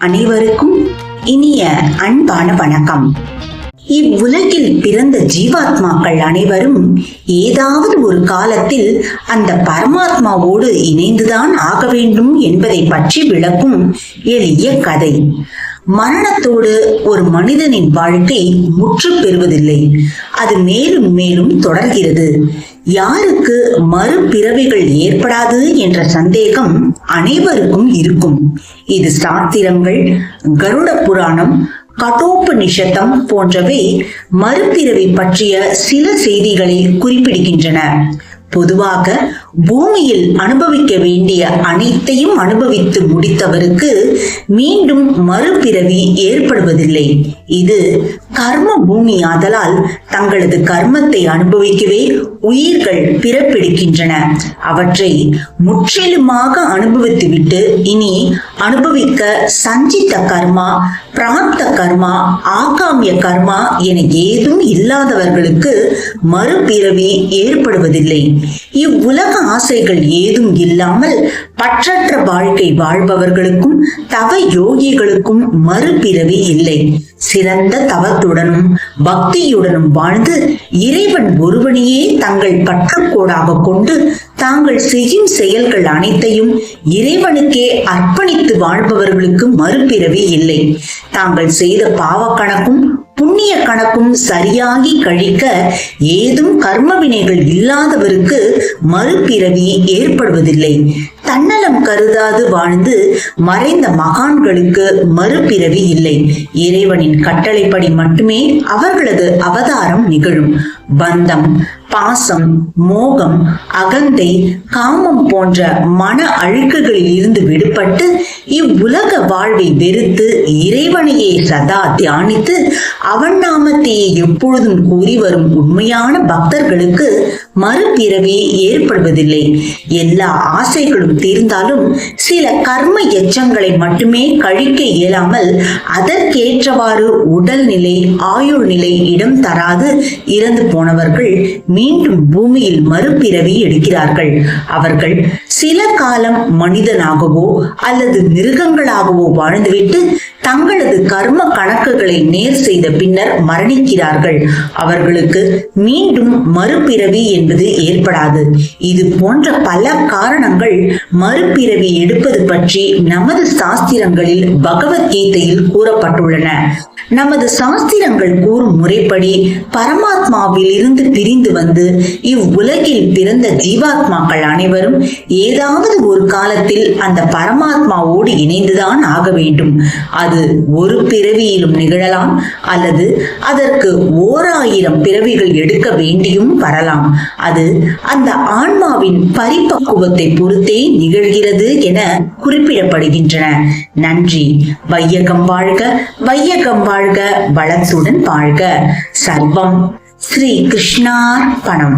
அனைவருக்கும் இனிய அன்பான வணக்கம். இவ்வுலகில் பிறந்த ஜீவாத்மாக்கள் அனைவரும் ஏதாவது ஒரு காலத்தில் அந்த பரமாத்மாவோடு இணைந்துதான் ஆக வேண்டும் என்பதை பற்றி விளக்கும் எளிய கதை. மரணத்தோடு ஒரு மனிதனின் வாழ்க்கை முற்று பெறுவதில்லை, அது மேலும் மேலும் தொடர்கிறது. யாருக்கு மறுபிறவிகள் ஏற்படாது என்ற சந்தேகம் அனைவருக்கும் இருக்கும். இது சாஸ்திரங்கள், கருட புராணம், கட்டோபநிஷதம் போன்றவை மறுபிறவி பற்றிய சில செய்திகளை குறிப்பிடுகின்றன. பொதுவாக பூமியில் அனுபவிக்க வேண்டிய அனைத்தையும் அனுபவித்து முடித்தவருக்கு மீண்டும் மறுபிறவி ஏற்படுவதில்லை. இது கர்ம பூமி ஆதலால் தங்களது கர்மத்தை அனுபவிக்கவே உயிர்கள் பிறப்பெடுக்கின்றன. அவற்றை முற்றிலுமாக அனுபவித்துவிட்டு இனி அனுபவிக்க சஞ்சித்த கர்மா, பிராப்த கர்மா, ஆகாமிய கர்மா என ஏதும் இல்லாதவர்களுக்கு மறுபிறவி ஏற்படுவதில்லை. இவ்வுலக ஆசைகள் ஏதும் இல்லாமல் பற்றற்ற வாழ்க்கை வாழ்பவர்களுக்கும் தவ யோகிகளுக்கும் மறுபிறவி இல்லை. சிறந்த தவத்துடனும் பக்தியுடனும் வாழ்ந்து இறைவன் ஒருவனையே தங்கள் பற்றுக்கோடாக கொண்டு தாங்கள் செய்யும் செயல்கள் அனைத்தையும் இறைவனுக்கே அர்ப்பணித்து வாழ்பவர்களுக்கு மறுபிறவி இல்லை. தாங்கள் செய்த பாவ கணக்கும் புண்ணிய கணக்கும் சரியாகி கழிக்க ஏதும் கர்ம வினைகள் இல்லாதவருக்கு மறுபிறவி ஏற்படுவதில்லை. தன்னலம் கருதாது வாழ்ந்து மறைந்த மகான்களுக்கு மறுபிறவி இல்லை. இறைவனின் கட்டளைப்படி மட்டுமே அவர்களது அவதாரம் நிகழும். பந்தம், பாசம், மோகம், அகந்தை, காமம் போன்ற மன அழுக்குகளில் இருந்து விடுபட்டு இவ்வுலக வாழ்வை வெறுத்து இறைவனையே சதா தியானித்து அவன் நாமத்தையே எப்பொழுதும் கூறி வரும் உண்மையான பக்தர்களுக்கு மறுபிறவி ஏற்படுவதில்லை. எல்லா ஆசைகளும் தீர்ந்தாலும் சில கர்ம எச்சங்களை மட்டுமே கழிக்க இயலாமல் அதற்கேற்றவாறு உடல்நிலை, ஆயுள் நிலை இடம் தராது இறந்து போனவர்கள் மீண்டும் பூமியில் மறுபிறவி எடுக்கிறார்கள். அவர்கள் சில காலம் மனிதனாகவோ அல்லது மிருகங்களாகவோ வாழ்ந்துவிட்டு தங்களது கர்ம கணக்குகளை நேர் செய்த பின்னர் மரணிக்கிறார்கள். அவர்களுக்கு மீண்டும் மறுபிறவி என்பது ஏற்படாது. இது போன்ற பல காரணங்கள் மறுபிறவி எடுப்பது பற்றி நமது சாஸ்திரங்களில் பகவத்கீதையில் கூறப்பட்டுள்ளன. நமது சாஸ்திரங்கள் கூறும் முறைப்படி பரமாத்மாவில் இருந்து பிரிந்து வந்து இவ்வுலகில் பிறந்த ஜீவாத்மாக்கள் அனைவரும் ஏதாவது ஒரு காலத்தில் அந்த பரமாத்மாவோடு இணைந்துதான் ஆக வேண்டும். அது ஒரு பிறவியிலும் நிகழலாம் அல்லது அதற்கு 1000 பிறவிகள் எடுக்க வேண்டியும் வரலாம். அது அந்த ஆன்மாவின் பரிபக்குவத்தை பொறுத்தே நிகழ்கிறது என குறிப்பிடப்படுகின்றன. நன்றி. வையகம் வாழ்க, வையகம் வாழ்க, வளத்துடன் வாழ்க. சர்வம் ஸ்ரீ கிருஷ்ணார்ப்பணம்.